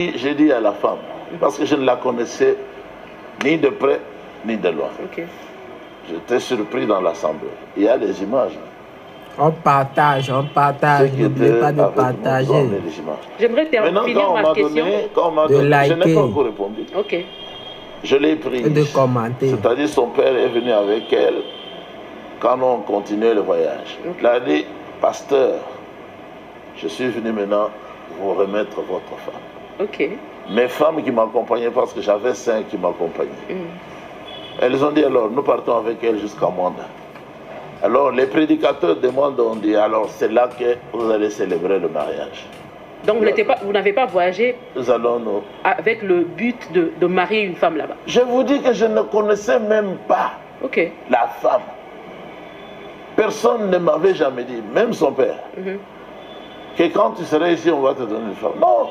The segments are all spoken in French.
J'ai dit à la femme, parce que je ne la connaissais ni de près ni de loin. Ok. J'étais surpris dans l'assemblée. Il y a les images. On partage, n'oubliez pas de partager. J'aimerais finir ma question. Je n'ai pas encore répondu. Ok. Je l'ai prise. Et de commenter. C'est-à-dire son père est venu avec elle quand on continuait le voyage. Okay. Il a dit, pasteur, je suis venu maintenant vous remettre votre femme. Ok. Mes femmes qui m'accompagnaient, parce que j'avais 5 qui m'accompagnaient. Elles ont dit alors, nous partons avec elle jusqu'à Mwanda. Alors les prédicateurs de Mwanda ont dit, alors c'est là que vous allez célébrer le mariage. Donc vous n'avez pas voyagé nous allons avec le but de marier une femme là-bas? Je vous dis que je ne connaissais même pas la femme. Personne ne m'avait jamais dit, même son père, que quand tu serais ici, on va te donner une femme. Non.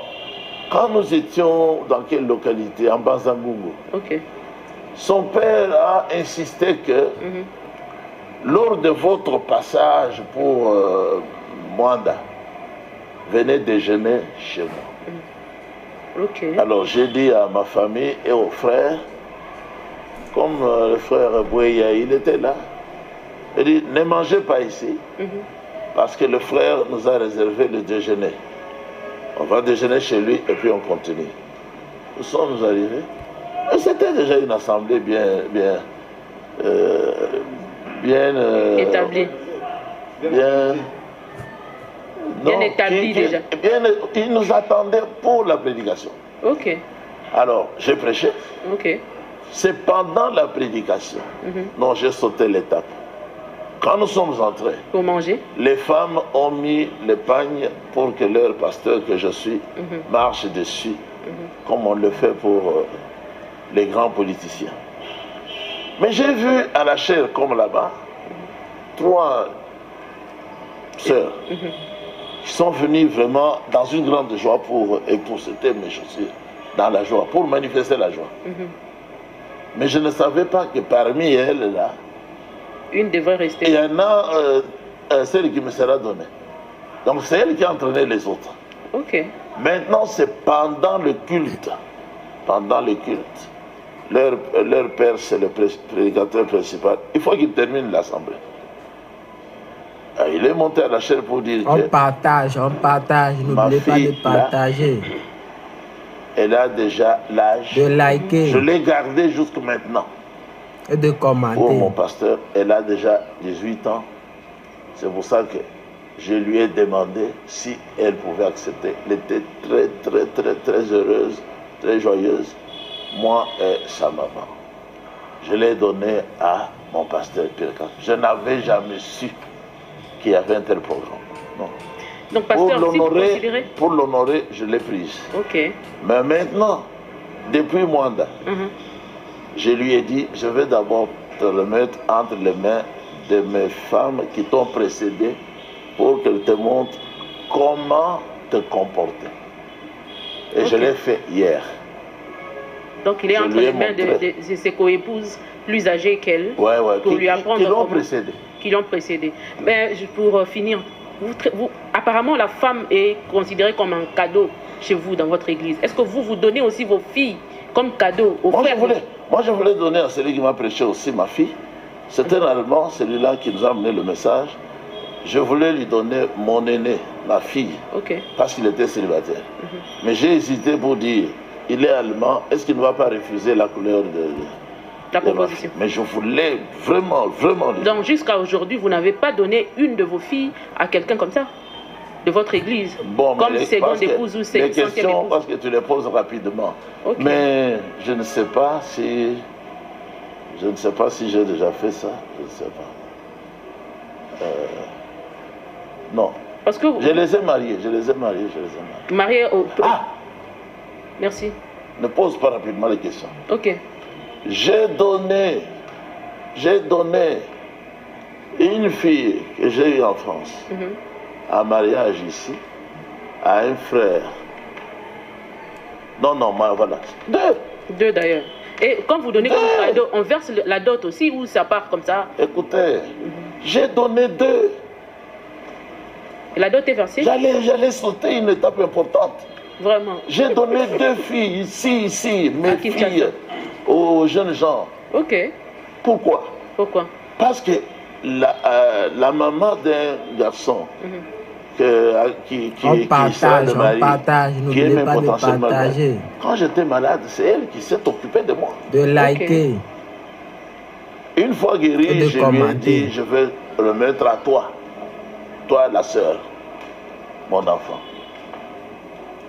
Quand nous étions dans quelle localité? En Banzangungu. Son père a insisté que lors de votre passage pour Mwanda, venez déjeuner chez moi. Alors j'ai dit à ma famille et aux frères, comme le frère Bouéya, il était là, il dit, ne mangez pas ici, parce que le frère nous a réservé le déjeuner. On va déjeuner chez lui et puis on continue. Nous sommes arrivés. C'était déjà une assemblée bien établie. Bien établie déjà. Ils nous attendaient pour la prédication. Alors, j'ai prêché. C'est pendant la prédication. Non, j'ai sauté l'étape. Quand nous sommes entrés, pour manger, les femmes ont mis le pagne pour que leur pasteur, que je suis, marche dessus, comme on le fait pour les grands politiciens. Mais j'ai vu à la chair, comme là-bas, 3 sœurs qui sont venues vraiment dans une grande joie pour c'était mes chaussures, dans la joie, pour manifester la joie. Mais je ne savais pas que parmi elles, là, une devrait rester. Il y en a celle qui me sera donnée. Donc c'est elle qui a entraîné les autres. Maintenant, c'est pendant le culte. Pendant le culte. Leur père, c'est le prédicateur principal. Il faut qu'il termine l'assemblée. Il est monté à la chaire pour dire on partage, n'oubliez pas de partager. Elle a déjà l'âge de liker. Je l'ai gardée jusqu'à maintenant. Et de commenter. Pour mon pasteur, elle a déjà 18 ans. C'est pour ça que je lui ai demandé si elle pouvait accepter. Elle était très heureuse, très joyeuse. Moi et sa maman. Je l'ai donné à mon pasteur Pierre. Je n'avais jamais su qu'il y avait un tel programme. Non. Donc, pasteur, pour l'honorer, je l'ai prise. Mais maintenant, depuis Mwanda, je lui ai dit, je vais d'abord te remettre entre les mains de mes femmes qui t'ont précédé pour qu'elles te montrent comment te comporter. Et je l'ai fait hier. Donc il est entre les mains de ses coépouses plus âgées qu'elle pour lui apprendre qui l'ont précédé. Mais pour finir, apparemment la femme est considérée comme un cadeau chez vous dans votre église. Est-ce que vous donnez aussi vos filles comme cadeau aux frères? Moi, je voulais donner à celui qui m'a prêché aussi ma fille. C'était un Allemand, celui-là qui nous a amené le message. Je voulais lui donner mon aîné, ma fille, parce qu'il était célibataire. Mais j'ai hésité pour dire, il est allemand, est-ce qu'il ne va pas refuser la couleur de la proposition? Mais je voulais vraiment lui. Donc jusqu'à aujourd'hui, vous n'avez pas donné une de vos filles à quelqu'un comme ça? De votre église, comme seconde épouse ou cinquième épouse? Les questions, parce que tu les poses rapidement. Mais je ne sais pas si... Je ne sais pas si j'ai déjà fait ça. Je ne sais pas. Non. Parce que je les ai mariés. Mariés au... Merci. Ne pose pas rapidement les questions. J'ai donné une fille que j'ai eue en France en mariage ici à un frère. Non, voilà. 2 d'ailleurs. Et quand vous donnez comme cadeau, on verse la dot aussi ou ça part comme ça? Écoutez, j'ai donné 2. Et la dot est versée? J'allais sauter une étape importante. Vraiment. J'ai donné 2 filles ici, mes filles, aux jeunes gens. Ok. Pourquoi? Pourquoi? Parce que la maman d'un garçon qui sera de mari, qui est même potentiellement malade. Quand j'étais malade, c'est elle qui s'est occupée de moi. De liker. Une fois guéri, je lui ai dit, je vais remettre à toi, la sœur, mon enfant.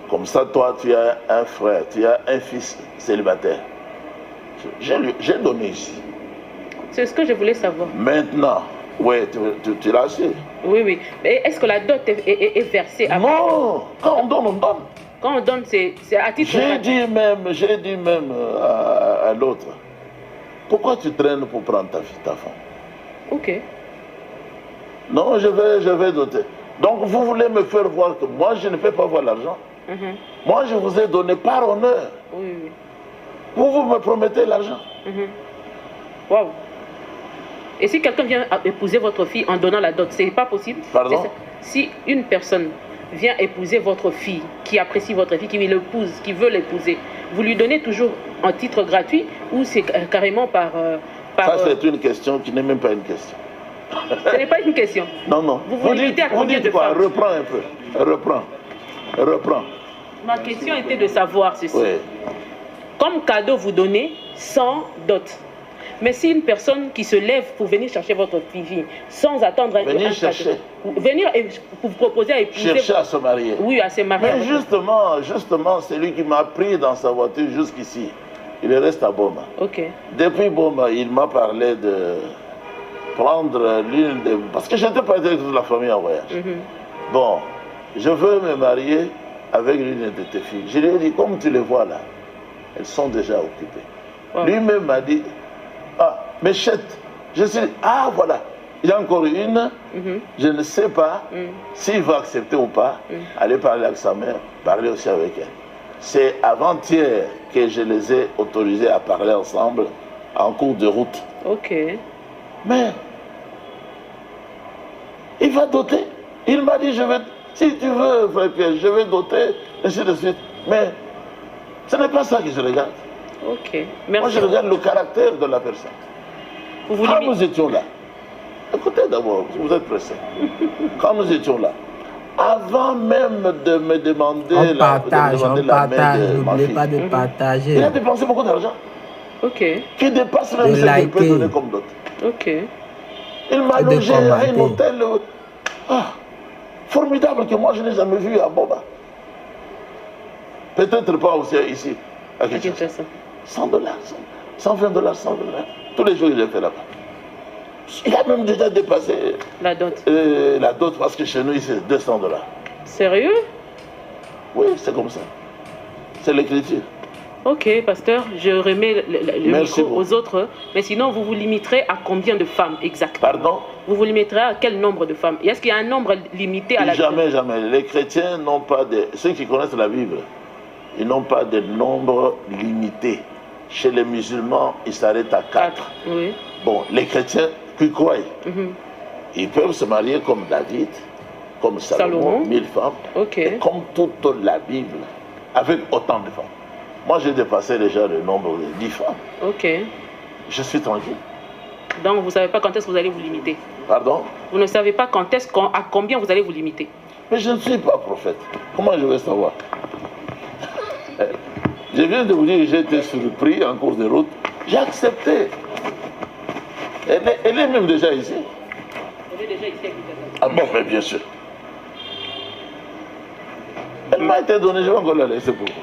Comme ça, toi, tu as un frère, tu as un fils célibataire. J'ai donné ici. C'est ce que je voulais savoir. Maintenant, oui, tu l'as su. Oui, oui. Mais est-ce que la dot est versée après? Non, quand on donne, on donne. Quand on donne, c'est à titre... J'ai dit même à l'autre, pourquoi tu traînes pour prendre ta femme? Ok. Non, je vais doter. Donc vous voulez me faire voir que moi je ne peux pas voir l'argent. Moi je vous ai donné par honneur. Oui, oui. Vous me promettez l'argent. Waouh. Et si quelqu'un vient épouser votre fille en donnant la dot, c'est pas possible? Pardon? Si une personne vient épouser votre fille, qui apprécie votre fille, qui l'épouse, qui veut l'épouser, vous lui donnez toujours en titre gratuit ou c'est carrément par... Ça c'est une question qui n'est même pas une question. Ce n'est pas une question. Non, non. Vous limitez à combien de quoi? femmes? Reprends un peu. Reprends. Ma question était de savoir ceci. Oui. Comme cadeau, vous donnez sans dot. Mais si une personne qui se lève pour venir chercher votre fille, sans attendre un chercher. Venir et vous proposer à épouser... Chercher à se marier. Oui, à se marier. Mais justement, c'est lui qui m'a pris dans sa voiture jusqu'ici. Il reste à Boma. Ok. Depuis Boma, il m'a parlé de prendre l'une de... Parce que je n'étais pas avec toute la famille en voyage. Bon, je veux me marier avec l'une de tes filles. Je lui ai dit, comme tu les vois là, elles sont déjà occupées. Wow. Lui-même m'a dit, ah, Méchette, je sais, ah voilà, il y a encore une, je ne sais pas s'il va accepter ou pas, aller parler avec sa mère, parler aussi avec elle. C'est avant-hier que je les ai autorisés à parler ensemble en cours de route. Ok. Mais, il va doter. Il m'a dit, si tu veux, frère Pierre, je vais doter, ainsi de suite. Mais, ce n'est pas ça que je regarde. Ok, merci. Moi, je regarde le caractère de la personne. Quand nous étions là, écoutez d'abord, vous êtes pressé. Quand nous étions là, avant même de me demander la main de ma fille, pas de partager. Il a dépensé beaucoup d'argent. Ok. Qui dépasse même ce qu'il peut donner comme d'autres. Ok. Il m'a logé à un hôtel formidable que moi je n'ai jamais vu à Boba. Peut-être pas aussi ici. À Kinshasa. $100, $120, $100. Tous les jours il est fait là-bas. Il a même déjà dépassé la dot. La dot parce que chez nous c'est $200. Sérieux? Oui, c'est comme ça. C'est l'écriture. Ok, pasteur, je remets le micro aux autres. Mais sinon, vous vous limiterez à combien de femmes exactement? Pardon? Vous vous limiterez à quel nombre de femmes? Est-ce qu'il y a un nombre limité à la Bible? Jamais, jamais. Les chrétiens n'ont pas de... Ceux qui connaissent la Bible, ils n'ont pas de nombre limité. Chez les musulmans, ils s'arrêtent à 4. Oui. Bon, les chrétiens qui croient, ils peuvent se marier comme David, comme Salomon, 1000 femmes, et comme toute la Bible, avec autant de femmes. Moi, j'ai dépassé déjà le nombre de 10 femmes. Ok. Je suis tranquille. Donc, vous ne savez pas quand est-ce que vous allez vous limiter? Pardon? Vous ne savez pas quand est-ce, à combien vous allez vous limiter? Mais je ne suis pas prophète. Comment je vais savoir? Je viens de vous dire que j'ai été surpris en cours de route. J'ai accepté. Elle est même déjà ici. Elle est déjà ici à Kinshasa. Ah bon, mais bien sûr. Elle m'a été donnée, je vais encore la laisser pour vous.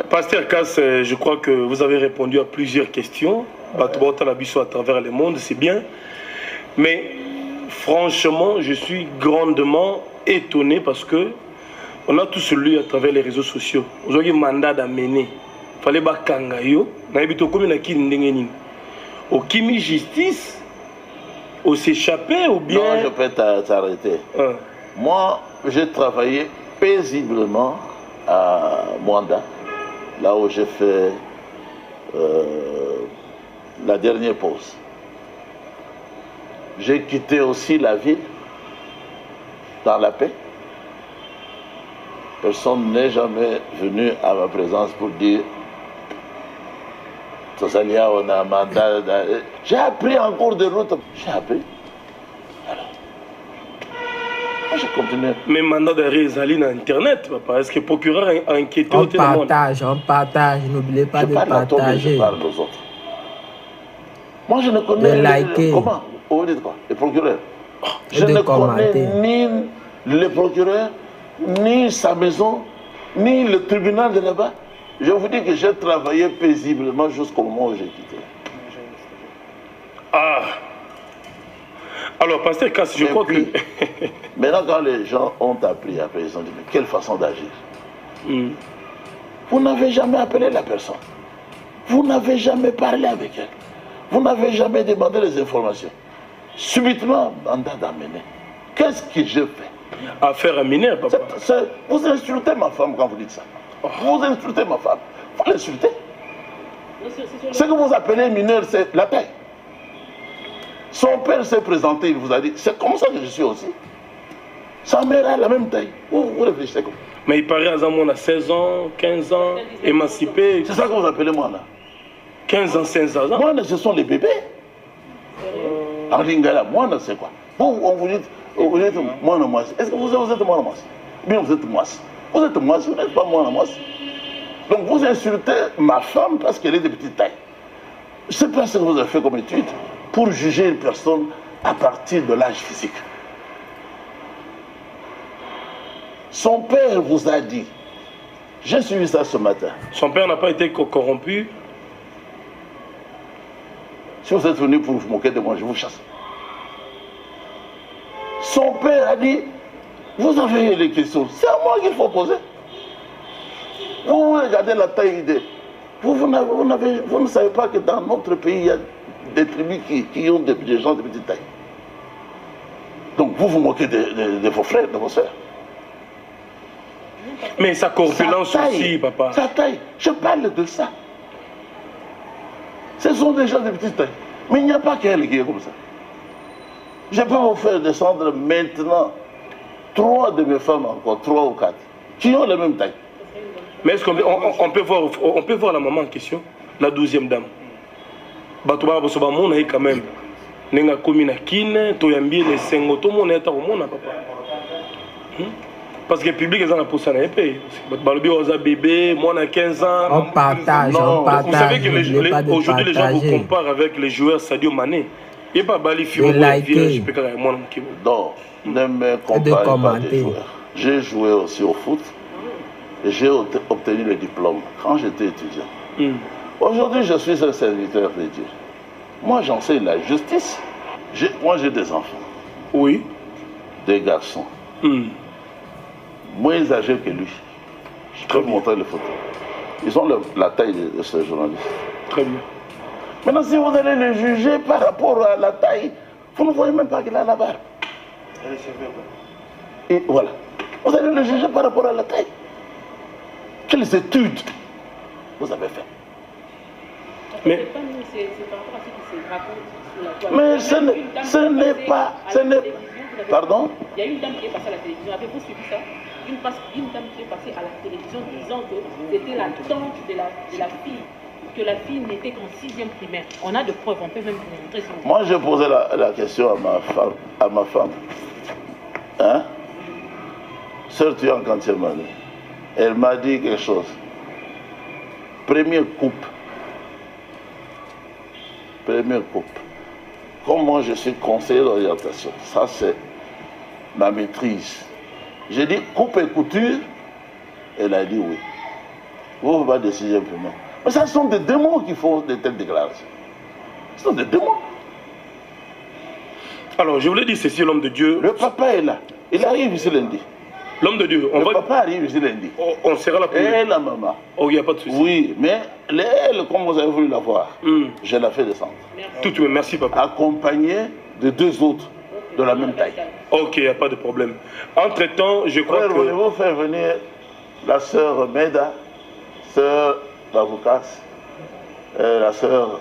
Pasteur Cass, je crois que vous avez répondu à plusieurs questions. À travers le monde, c'est bien. Mais franchement, je suis grandement étonné parce que on a tous lu à travers les réseaux sociaux. Vous avez un mandat d'amener. Il fallait que Kangayo, au Kimi Justice, au s'échapper ou bien. Non, je peux t'arrêter. Moi, j'ai travaillé paisiblement à Mwanda, là où j'ai fait la dernière pause. J'ai quitté aussi la ville dans la paix. personne n'est jamais venu à ma présence pour dire Tosalia, on a un mandat. J'ai appris en cours de route. J'ai appris. Alors, moi, je continue. Mais mandat d'arrêt Zaline Internet, papa. Est-ce que le procureur a inquiété au téléphone? On partage. N'oubliez pas de partager. Je parle aux autres. Moi, je ne connais comment. Vous dites quoi? Le procureur. Je ne connais ni le procureur, ni sa maison, ni le tribunal de là-bas. Je vous dis que j'ai travaillé paisiblement jusqu'au moment où j'ai quitté. Ah. Alors, pasteur Cass, je crois que... Maintenant, quand les gens ont appris, après, ils ont dit, mais quelle façon d'agir. Vous n'avez jamais appelé la personne. Vous n'avez jamais parlé avec elle. Vous n'avez jamais demandé les informations. Subitement, mandat d'amener. Qu'est-ce que je fais? Affaire à mineur, papa. Vous insultez ma femme quand vous dites ça. Vous insultez ma femme. Vous l'insultez. Ce que vous appelez mineur, c'est la taille. Son père s'est présenté, il vous a dit, c'est comme ça que je suis aussi. Sa mère a la même taille. Vous réfléchissez comme ça. Mais il paraît à Zamon à 16 ans, 15 ans, émancipé. C'est ça que vous appelez moi là. 15 ans, 16 ans. Moi, ce sont les bébés. En lingala, moi, c'est quoi? Vous dites, moi, moi. Est-ce que vous êtes moi, moi? Bien, vous êtes moi. Vous êtes moi, vous n'êtes pas moi, moi. Donc vous insultez ma femme parce qu'elle est de petite taille. Je ne sais pas ce que vous avez fait comme étude pour juger une personne à partir de l'âge physique. Son père vous a dit, j'ai suivi ça ce matin. Son père n'a pas été corrompu. Si vous êtes venu pour vous moquer de moi, je vous chasse. Son père a dit, vous avez les questions, c'est à moi qu'il faut poser. Vous regardez la taille de... Vous ne savez pas que dans notre pays, il y a des tribus qui ont des gens de petite taille. Donc vous vous moquez de vos frères, de vos soeurs. Mais sa corpulence aussi, papa. Sa taille, je parle de ça. Ce sont des gens de petite taille. Mais il n'y a pas qu'elle qui est comme ça. Je peux vous faire descendre maintenant 3 de mes femmes encore, 3 ou 4, qui ont la même taille. Mais est-ce qu'on peut voir la maman en question, la 12e dame? Batuba Bosobamon est quand même. Nenga Komina Kine, Toyambi, les Sengo, tout le monde est à Omona, papa. Parce que le public est en la position à épée. Balobi Oza bébé, moi on a 15 ans. On partage, on partage. Vous savez qu'aujourd'hui les gens vous comparent avec les joueurs Sadio Mané. Il n'y a pas Bali Fimo, je peux carrément moi. Non, ne me comparez pas des joueurs. J'ai joué aussi au foot et j'ai obtenu le diplôme quand j'étais étudiant. Aujourd'hui, je suis un serviteur de Dieu. Moi, j'enseigne la justice. Moi, j'ai des enfants. Oui. Des garçons. Moins âgés que lui. Je peux vous montrer les photos. Ils ont la taille de ce journaliste. Très bien. Maintenant, si vous allez le juger par rapport à la taille, vous ne voyez même pas qu'il a la barbe. Et voilà. Vous allez le juger par rapport à la taille. Quelles études vous avez faites? Mais ce n'est pas... Pardon? Il y a une dame qui est passée à la télévision. Avez-vous suivi ça? Une dame qui est passée à la télévision disant que c'était la tante de la fille, que la fille n'était qu'en 6e primaire. On a de preuves, on peut même vous montrer ça. Moi, j'ai posé la question à ma femme. Hein? Sœur Tuan Kantiemane. Elle m'a dit quelque chose. Première coupe. Comme moi, je suis conseiller d'orientation. Ça, c'est ma maîtrise. J'ai dit coupe et couture. Elle a dit oui. Vous ne pouvez pas de 6e primaire. Mais ça sont des démons qui font de telles déclarations. Ce sont des démons. Alors, je voulais dire ceci, l'homme de Dieu. Le papa est là. Il arrive ici lundi. L'homme de Dieu, le papa arrive ici lundi. On sera là pour lui. Et la maman. Oh, il n'y a pas de souci. Oui, mais elle, comme vous avez voulu la voir, je la fais descendre. Tout, merci papa. Accompagnée de 2 autres de la même taille. Ok, il n'y a pas de problème. Entre-temps, je crois que... Voulez-vous faire venir la sœur Meda, sœur Baboukas, la sœur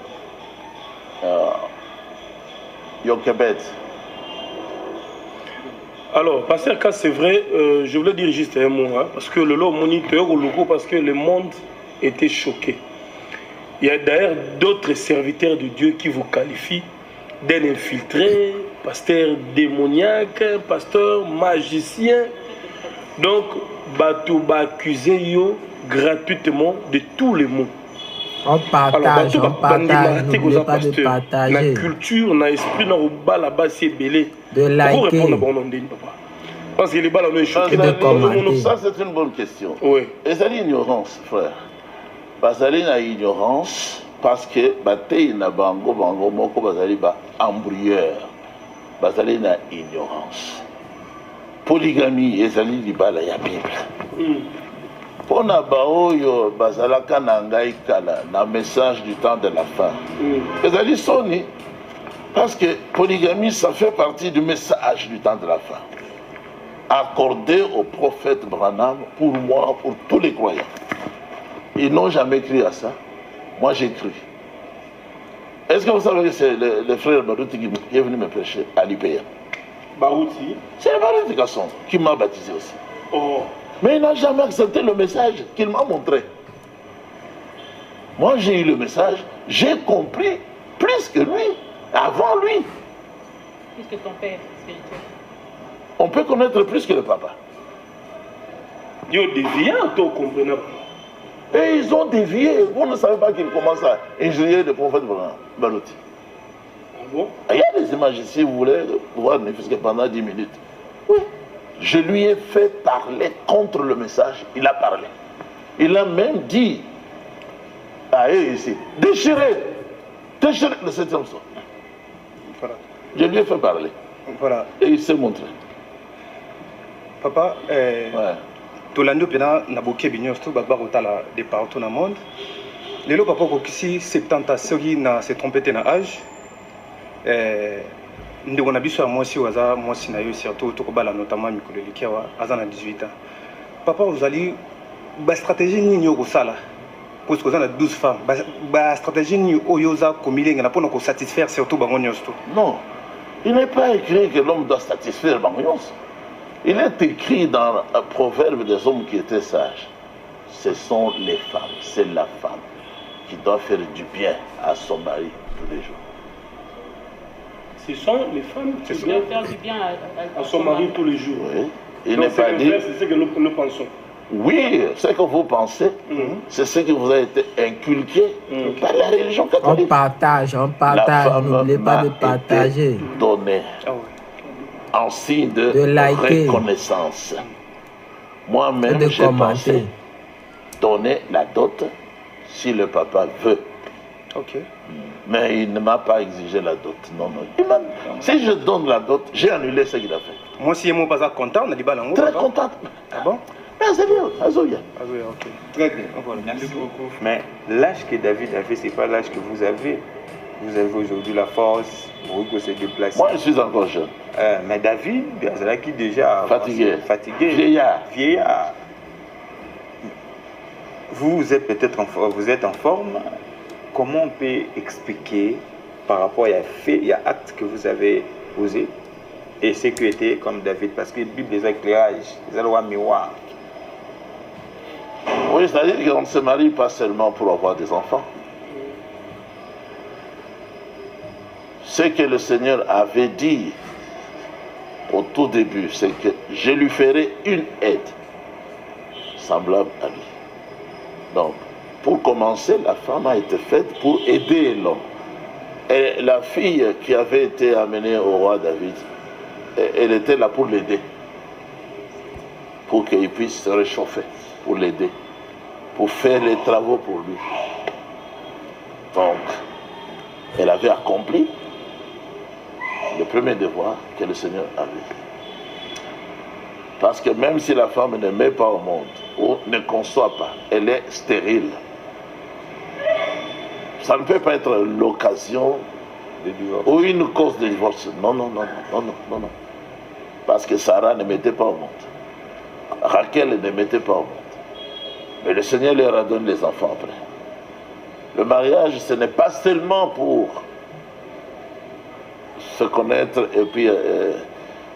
Alors, Pasteur K, c'est vrai, je voulais dire juste un mot, hein, parce que le lot moniteur au logo, parce que le monde était choqué. Il y a d'ailleurs d'autres serviteurs de Dieu qui vous qualifient d'un infiltré, pasteur démoniaque, pasteur magicien. Donc, Batou va accuser gratuitement de tous les mots. On partage, n'oubliez pas de partager. La culture, l'esprit, là-bas, c'est belé. De liker. Parce que les balles ont choqué. Ça, c'est une bonne question. Oui. Et c'est l'ignorance, frère. Bazali na ignorance parce que Batei na bango moko bazali ba embrouilleur. Bazali na ignorance. Polygamie ezali libala ya Bible. Pona baoyo bazalaka na ngai kala na message du temps de la fin. Ezali soni parce que polygamie ça fait partie du message du temps de la fin. Accordé au prophète Branham pour moi, pour tous les croyants. Ils n'ont jamais cru à ça. Moi, j'ai cru. Est-ce que vous savez que c'est le frère Barouti qui est venu me prêcher à l'IPA? Barouti? C'est le Barouti Gasson qui m'a baptisé aussi. Oh. Mais il n'a jamais accepté le message qu'il m'a montré. Moi, j'ai eu le message, j'ai compris plus que lui, avant lui. Plus que ton père spirituel. On peut connaître plus que le papa. Ils ont dévié, tu comprends. Et ils ont dévié. Vous ne savez pas qu'ils commencent à injurier le prophète Barouti. Ah bon? Il y a des images si vous voulez voir ne fût-ce que pendant 10 minutes. Oui. Je lui ai fait parler contre le message. Il a parlé. Il a même dit à eux ici, déchirez le 7e son. Voilà. Je lui ai fait parler. Voilà. Et il s'est montré. Papa, ouais. Tolando pena na boké binyo sto baba rotala de partout dans le monde. Lelo papa ko kisi 70 soki na se trompé na âge. Ndeko na biso moi si waza moi si na yo surtout to ko bala notamment mikolo likiwa azana 18 ans. Papa vous allez ba stratégie ni yo ko sala. Parce que vous avez 12 femmes. Ba stratégie ni oyoza komilenga na pona ko satisfaire surtout bango nyosto. Non. Il n'est pas écrit que l'homme doit satisfaire bango nyosto. Il est écrit dans un proverbe des hommes qui étaient sages. Ce sont les femmes, c'est la femme qui doit faire du bien à son mari tous les jours. Ce sont les femmes qui doivent faire du bien à son mari tous les jours. Oui. Il n'est pas dit. C'est ce que nous pensons. Oui, ce que vous pensez, c'est ce qui vous a été inculqué par la religion catholique. On partage, n'oubliez pas de partager. Donner. En signe de reconnaissance. Moi-même, j'ai pensé donner la dot si le papa veut. Okay. Mais il ne m'a pas exigé la dot. Non. Si je donne la dot, j'ai annulé ce qu'il a fait. Moi, si je ne suis pas content, on a dit balango. Très content. Ah bon? Mais c'est bien, Azoya. Ok. Très bien. Merci beaucoup. Mais l'âge que David avait, ce n'est pas l'âge que vous avez. Vous avez aujourd'hui la force, vous pouvez se déplacer. Moi, je suis encore jeune. Mais David, qui déjà fatigué, vieillard. Vous êtes peut-être en forme. Comment on peut expliquer par rapport à fait, à actes que vous avez posés et ce qui était comme David, parce que la Bible des éclairages, les lois miroirs. Oui, c'est-à-dire qu'on ne se marie pas seulement pour avoir des enfants. Ce que le Seigneur avait dit au tout début, c'est que je lui ferai une aide semblable à lui. Donc, pour commencer, la femme a été faite pour aider l'homme. Et la fille qui avait été amenée au roi David, elle était là pour l'aider. Pour qu'il puisse se réchauffer, pour l'aider, pour faire les travaux pour lui. Donc, elle avait accompli le premier devoir que le Seigneur avait. Parce que même si la femme ne met pas au monde, ou ne conçoit pas, elle est stérile. Ça ne peut pas être l'occasion ou une cause de divorce. Non. Parce que Sarah ne mettait pas au monde. Rachel ne mettait pas au monde. Mais le Seigneur leur a donné les enfants après. Le mariage, ce n'est pas seulement pour se connaître et puis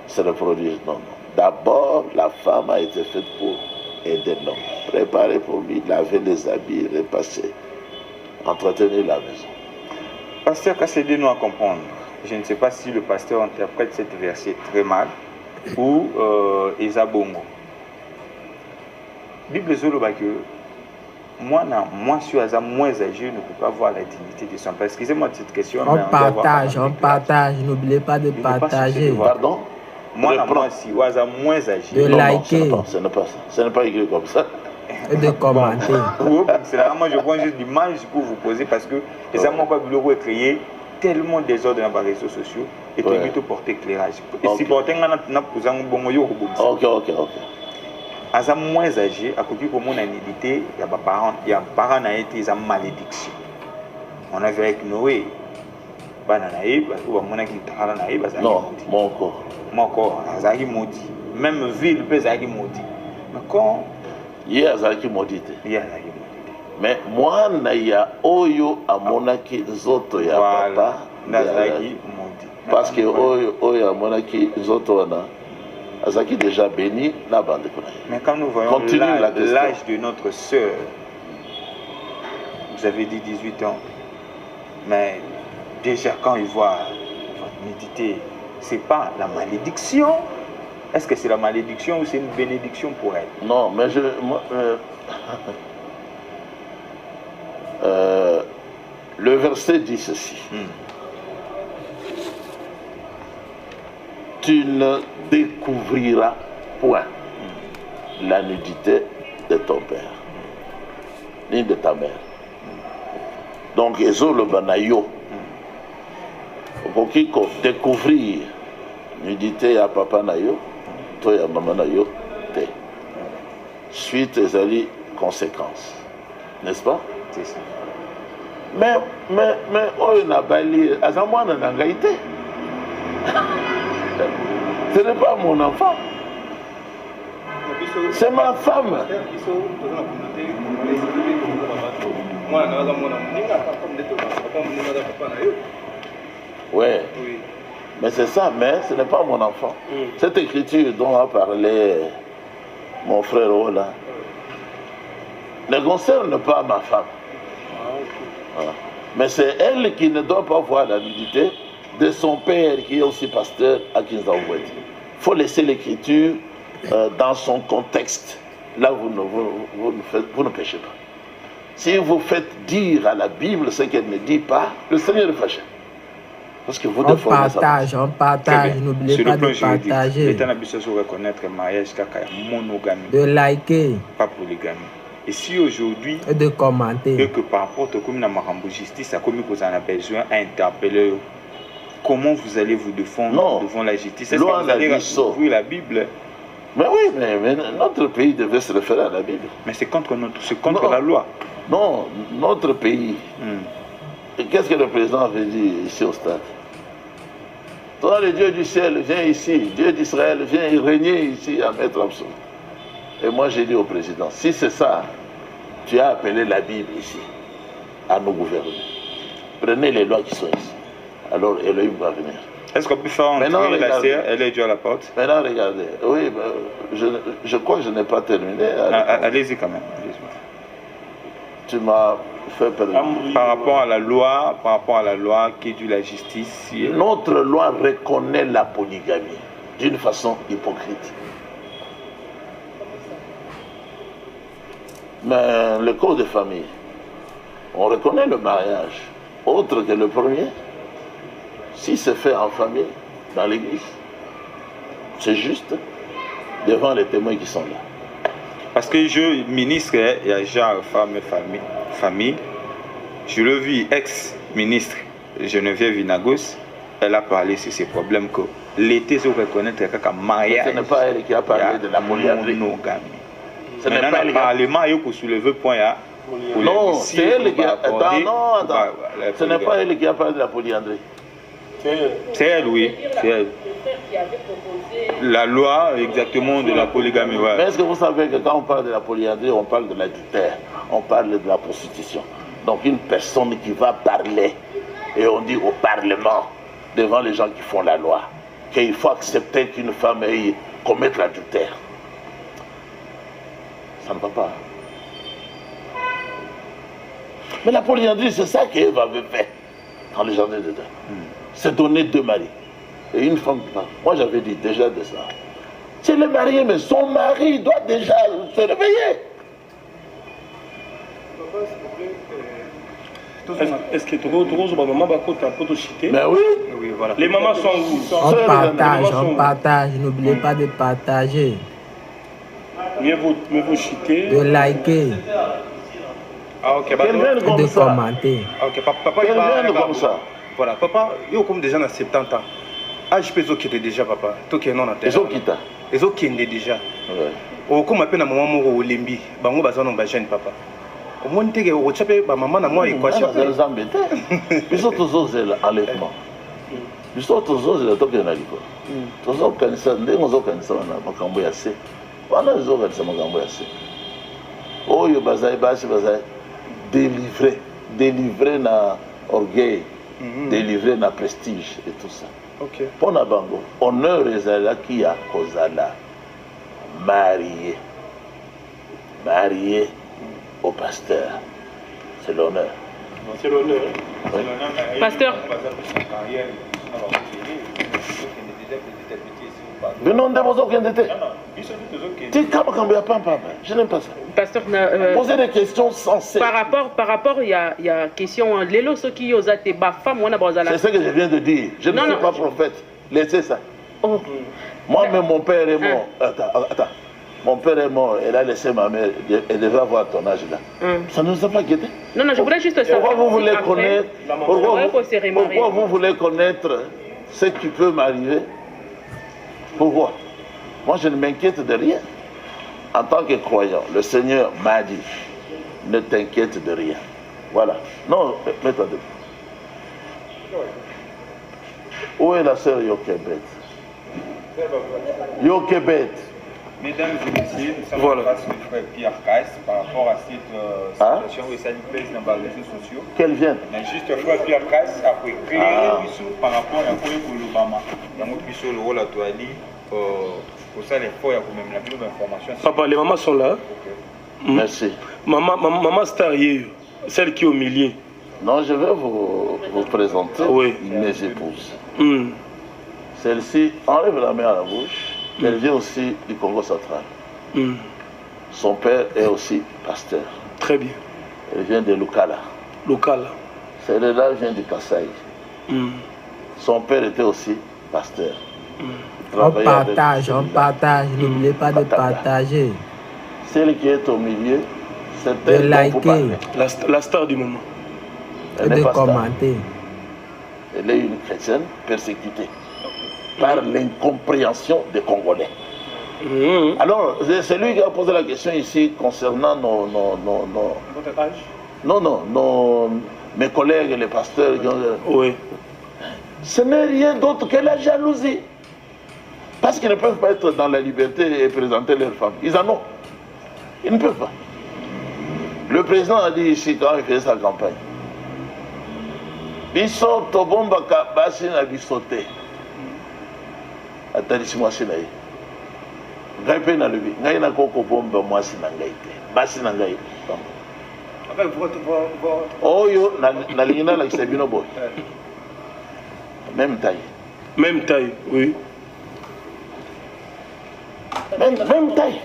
se reproduire. Non. D'abord, la femme a été faite pour aider l'homme, préparer pour lui, laver les habits, repasser, entretenir la maison. Pasteur, aidez-nous à comprendre. Je ne sais pas si le pasteur interprète cette verset très mal ou Ezabongo. Bible Zoloba que moi, je suis moins âgé, ne peut pas voir la dignité de son père. Excusez-moi de cette question. On partage, n'oubliez pas de partager. Pardon? Moi, si je suis moins âgé. De liker. Ce n'est pas ça. Ce n'est pas écrit comme ça. Et de commenter. C'est là, moi je prends juste l'image pour vous poser parce que les amants pas voulu créer tellement de désordre dans les réseaux sociaux et puis plutôt porter éclairage. Et si porter un posant bon yo ok. Asa moins âgé, à côté pour mon hérédité, il y a parents qui ont été en malédiction. On a vu avec Noé. Non, mon corps. Mon corps, Azaki maudit. Même ville peut Azaki maudit. Mais quand il y a Azaki maudit. Mais moi, il y a Oyo à Monaki Zoto ya papa. Parce que Oyo à Monaki Zoto na Azaki déjà béni la bande. Mais quand nous voyons l'âge de notre sœur, vous avez dit 18 ans, mais déjà quand il voit méditer, c'est pas la malédiction. Est-ce que c'est la malédiction ou c'est une bénédiction pour elle? Non, mais le verset dit ceci. Tu ne découvriras point la nudité de ton père, ni de ta mère. Donc, Ezo le banayo. Pour qui découvrir nudité à papa nayo, toi à maman nayo, té. Suite les conséquences. N'est-ce pas? C'est ça. Mais, on a balayé, à ça, moi, on a engagé. Ce n'est pas mon enfant. C'est ma femme. Ouais. Oui. Mais c'est ça, mais ce n'est pas mon enfant. Cette écriture dont a parlé mon frère Ola ne concerne pas ma femme. Voilà. Mais c'est elle qui ne doit pas voir la nudité de son père qui est aussi pasteur à Kinzaououet. Il faut laisser l'écriture dans son contexte. Là, vous ne péchez pas. Si vous faites dire à la Bible ce qu'elle ne dit pas, le Seigneur est fâché. Parce que vous on partage, n'oubliez pas de partager. L'État n'a pas reconnaître le mariage car il y a monogamie. De liker. Pas polygamie. Et si aujourd'hui, et de commenter, et que par rapport au comme la justice, a commis que vous en avez besoin à interpeller, comment vous allez vous défendre devant la justice? Est-ce que vous allez ouvrir la Bible? Mais oui, mais notre pays devait se référer à la Bible. Mais c'est contre la loi. Non, notre pays. Qu'est-ce que le président avait dit ici au stade? Toi, le Dieu du ciel, viens ici. Dieu d'Israël, viens régner ici à Maître Absolu. Et moi, j'ai dit au président, si c'est ça, tu as appelé la Bible ici, à nous gouverner. Prenez les lois qui sont ici. Alors, Elohim va venir. Est-ce qu'on peut faire entrer la sœur, elle est due à la porte? Maintenant, regardez. Oui, je crois que je n'ai pas terminé. Allez-y quand même. Tu m'as fait perdre. Par rapport à la loi qui est due la justice. Notre loi reconnaît la polygamie d'une façon hypocrite. Mais le code de famille, on reconnaît le mariage, autre que le premier. Si c'est fait en famille, dans l'église, c'est juste devant les témoins qui sont là. Parce que je, ministre, il y a déjà famille. Je l'ai vu, ex-ministre Geneviève Vinagos, elle a parlé sur ces problèmes que l'État se reconnaît comme mariage. Ce n'est pas elle qui a parlé de la polyandrie. Ce n'est pas le Parlement qui soulève le point. Non, c'est elle qui a... Attends. Ce n'est pas elle qui a parlé de la polyandrie. C'est elle, oui. C'est elle. La loi, exactement, de la polygamie. Ouais. Mais est-ce que vous savez que quand on parle de la polyandrie, on parle de l'adultère, on parle de la prostitution. Donc une personne qui va parler, et on dit au Parlement, devant les gens qui font la loi, qu'il faut accepter qu'une femme ait commettre l'adultère. Ça ne va pas. Mais la polyandrie, c'est ça qu'Ève avait fait dans le jardin d'Éden. C'est donner 2 maris. Et une femme. Moi, j'avais dit déjà de ça. Si elle est mariée, mais son mari doit déjà se réveiller. Est-ce que tu as maman mais oui. Oui, voilà. Les mamans sont où? On partage, n'oubliez pas de partager. Mieux vous chiter. De liker. Ah, ok, et de commenter. Ok, papa, il va comme ça. Voilà, papa, il est comme déjà dans 70 ans. Âge peut qui était déjà, papa. Toi qui es non à terre. Les autres qui est déjà. Au comme appelle à maman au limbi, bango bazan on jeune papa. Au moins tu es au chapé, maman na moi équation. Ils embêtent. Ils sont tous aux enlèvements. Ils sont tous aux enlèvements. Tous aux cancer, les gens aux cancer na makambo ya se. Wana les autres cancer makambo ya se. Oh yo bazai délivrer na orgueil, délivrer na prestige et tout ça. Ok. Pour na bango, honneur ezala qui a kozala marié au pasteur. C'est l'honneur. C'est l'honneur. Oui. Pasteur. Je n'aime pas ça. Pasteur, poser des questions sensées. Par rapport, il y a question. Lélo, ceux qui osent être femme, c'est ce que je viens de dire. Je ne suis pas prophète. Laissez ça. Oh. Moi-même, mon père est mort. Attends. Mon père est mort, elle a laissé ma mère, elle devait avoir ton âge là. Ça ne nous a pas guetté. Non, je voulais juste savoir. Pourquoi vous voulez connaître, pourquoi vous voulez connaître ce qui peut m'arriver? Pourquoi? Moi, je ne m'inquiète de rien. En tant que croyant, le Seigneur m'a dit, ne t'inquiète de rien. Voilà. Non, mets-toi debout. Où est la sœur Yokebet? Yokebet. Mesdames et messieurs, nous sommes en face du frère Pierre Caisse par rapport à cette situation où ça nous pèse dans les réseaux sociaux. Qu'elle vienne. Mais juste le frère Pierre Caisse a créé par rapport à l'Obama. Il y a un peu le rôle à toi, pour ça, les fois, il y a quand même la plus d'informations. Papa, les mamans sont là. Merci. Maman Starier, celle qui est au milieu. Non, je vais vous présenter mes épouses. Celle-ci enlève la main à la bouche. Elle vient aussi du Congo central. Son père est aussi pasteur. Très bien. Elle vient de Lukala. Celle-là vient du Kasaï. Son père était aussi pasteur. On partage, n'oubliez pas de partager. Celle qui est au milieu, c'est elle de liker. La star du moment. Et de commenter. Elle est une chrétienne persécutée par l'incompréhension des Congolais. Alors, c'est lui qui a posé la question ici concernant votre âge? Non, mes collègues, les pasteurs. Oui. Ce n'est rien d'autre que la jalousie. Parce qu'ils ne peuvent pas être dans la liberté et présenter leurs femmes. Ils en ont. Ils ne peuvent pas. Le président a dit ici quand il faisait sa campagne. Biso tobombaka basi na bisote. Atali mwasi na ye. Ngai pe na lebi. Ngai na koko bomba mwasi na ngai te. Basi na ngai. Avec votre Oyo na lingina la kisebino boy. Même taille. Même taille, oui. Même taille.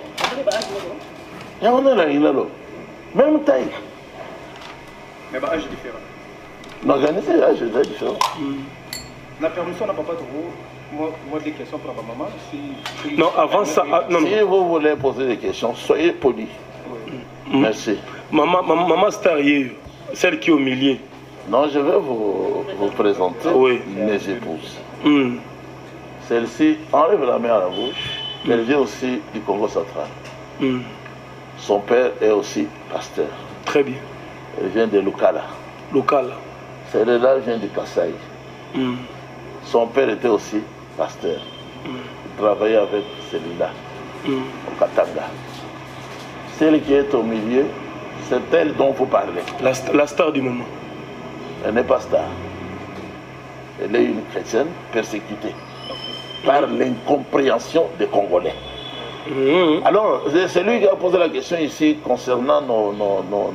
Il y a un même taille. Mais âge différent. L'organisé, âge est différent. La permission n'a pas trop. Moi, des questions pour ma maman. Non, avant ça. Non. Si vous voulez poser des questions, soyez poli. Merci. Maman Starier, celle qui est au milieu. Non, je vais vous présenter mes épouses. Celle-ci enlève la main à la bouche. Elle vient aussi du Congo central. Son père est aussi pasteur. Très bien. Elle vient de Lukala. Celle-là vient du Kasaï. Son père était aussi pasteur. Il travaillait avec celui-là, au Katanga. Celle qui est au milieu, c'est elle dont vous parlez. La star du moment. Elle n'est pas star. Elle est une chrétienne persécutée par l'incompréhension des Congolais. Alors, c'est lui qui a posé la question ici concernant nos